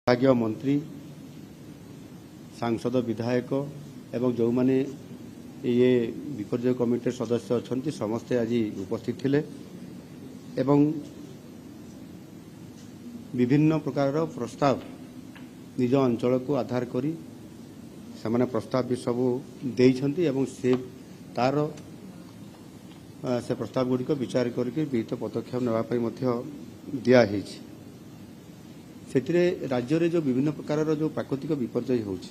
विभागीय मंत्री सांसद विधायक एवं जो माने ये विपर्य कमिटी सदस्य अच्छा समस्ते आज उपस्थित थिले एवं विभिन्न प्रकार प्रस्ताव निज अंचल को आधार करी से प्रस्ताव भी सब देइछंती एवं से तार से प्रस्ताव गुड़िक विचार करके विहित पदक्षेप नेबापी दिया से राज्य रे जो विभिन्न प्रकार जो प्राकृतिक विपर्य होछि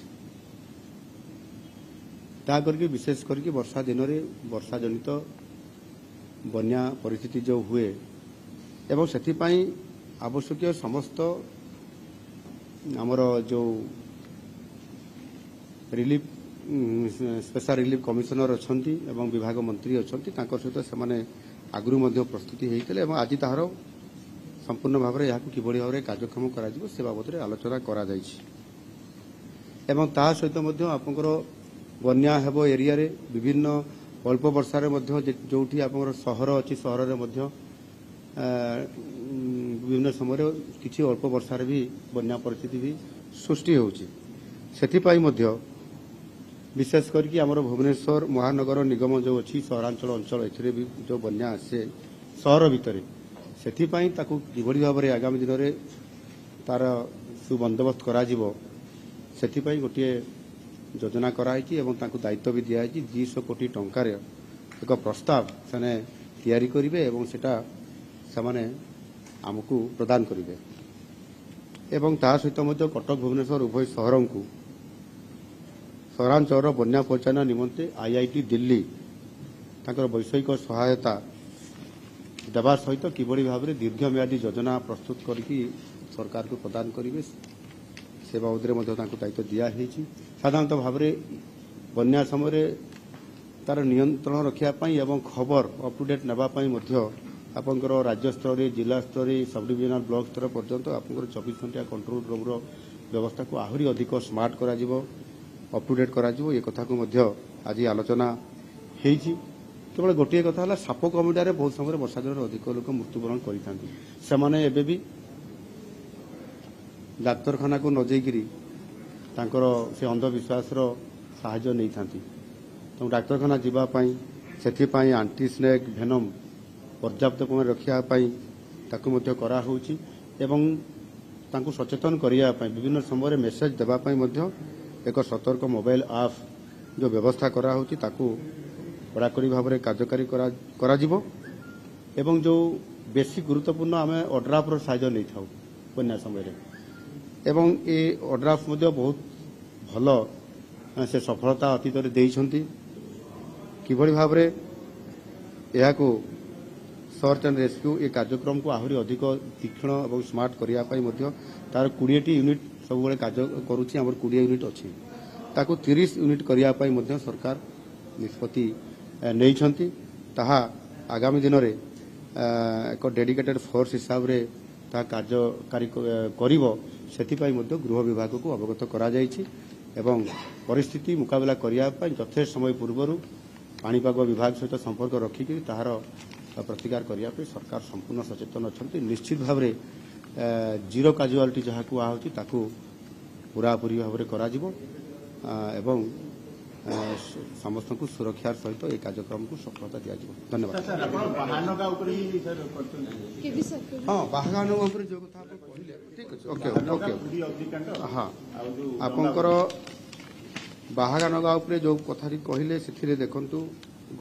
ता करके विशेष करके वर्षा दिन में वर्षा जनित बन्या परिस्थिति जो हुए एवं से आवश्यक समस्त आमर जो रिलीफ स्पेशल रिलीफ कमिशनर अच्छा एवं विभाग मंत्री अच्छा सहित से आगु प्रस्तुति होते आज तार संपूर्ण भाव में कि भाव में कार्यक्षम कर बाबद आलोचना कर सहित आपंकर बन्या हेब एरिया रे विभिन्न अल्प वर्षा जो सहर अच्छी सहर में विभिन्न समय किसी अल्प वर्षा भी बन्या परिस्थिति भी सृष्टि होती विशेष करके आमर भुवनेश्वर महानगर निगम जो अच्छी सहरांचल अंचल ए भी जो बन्या आसे सहर भितर से किभली भाव में आगामी दिन में तार सुबंदोबस्त करा गोटे योजना कराई दायित्व भी दिखाई 200 कोटी टंकार एक प्रस्ताव से तैयारी करेंगे एवं सेटा से आमको प्रदान करेंगे एवं ता सहित कटक भुवनेश्वर उभय सहर को सहरांचल बन्या परिचालन निमंते IIT दिल्ली वैषयिक सहायता देवा सहित किभली भाव में दीर्घम्यादी योजना प्रस्तुत करके सरकार को प्रदान करेंगे से बाबद दायित्व दिखाई साधारणतः भाव में बन्या समय तार नियंत्रण रखापी एवं खबर अप टू डेट नापी आपंकर राज्य स्तर जिला स्तर सब डिविजनल ब्लॉक स्तर पर्यंत आपंकर 24 घंटा कंट्रोल रूम व्यवस्था को आहरी अधिक स्मार्ट करा अप टू डेट करा ये कथा को आज आलोचना केवल गोटे कथा है साप कमिटारे बहुत समय वर्षा दिन अधिक लोक मृत्युवरण करते भी डाक्तरखाना को न जाइकरी से अंधविश्वास साहाय्य नहीं था तो डाक्तरखाना जीवाई से आंटी स्नेक भेनम पर्याप्त रखापी ताकू सचेतन करने विभिन्न समय मेसेज देवाई एक सतर्क मोबाइल आप जो व्यवस्था कराऊ कड़ाकड़ी भाव में कार्यकारी एवं जो बेसी गुरुत्वपूर्ण आम ओड्राफ्र साहाय्य नहीं था बन्या समय एवं ये ओड्राफ बहुत भल से सफलता अतीत किभली भाव में यह सर्च एंड रेस्क्यू ये कार्यक्रम को आहरी अधिक तीक्ष्ण और स्मार्ट करने तार 20 यूनिट सब कार्य करुच्ची 20 यूनिट अच्छी 30 यूनिट करने सरकार निष्पत्ति नहीं आगामी दिन में एक डेडिकेटेड फोर्स हिसाब से कार्यकारी गृह विभाग को अवगत करा एवं परिस्थिति मुकाबला करने यथेष्ट समय पूर्व पाणीपाग विभाग सहित संपर्क रखिक तार प्रतिकार करने सरकार संपूर्ण सचेतन अच्छा निश्चित भाव में जीरो काजुआलिटी जहाँ कहुच्छी पूरापूरी भाव में करा एवं समस्त को सुरक्षार सहित ये कार्यक्रम को सफलता दिया धन्यवाद। हाँ बाहानगा जो कथा ठीक अच्छे ओके ओके हाँ आपंकर बाहानगा जो कथा कहले से देखु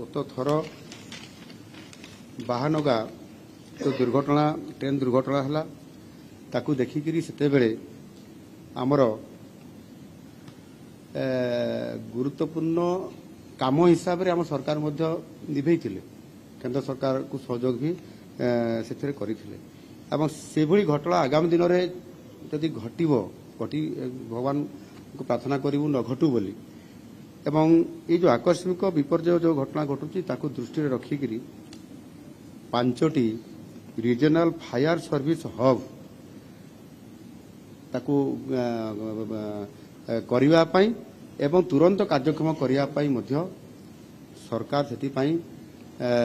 गत थर बाहानगा जो दुर्घटना ट्रेन दुर्घटना है ताकू देखिकी से आमर गुरुत्वपूर्ण काम हिसाब से आम सरकार निभे केंद्र सरकार को सहयोग भी से से घटना आगामी दिन में जदि घटी भगवान को प्रार्थना करूँ न घटू बोली एवं ये जो आकस्मिक विपर्य जो घटना घटुची ताकू दृष्टि रखिकी 5टी रीजनल फायर सर्विस हब ताकू करने एवं तुरंत कार्यक्रम करने सरकार से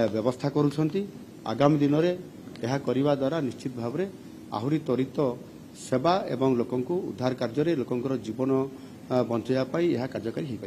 व्यवस्था करुछंती आगामी दिन में यह करने द्वारा निश्चित भाव में आहरी त्वरित ସେବା ଏବଂ ଲୋକଙ୍କୁ ଉଦ୍ଧାର କାର୍ଯ୍ୟରେ ଲୋକଙ୍କର ଜୀବନ ବଞ୍ଚାଇବା ପାଇଁ ଏହା କାର୍ଯ୍ୟକାରୀ ହୋଇପାରିବ।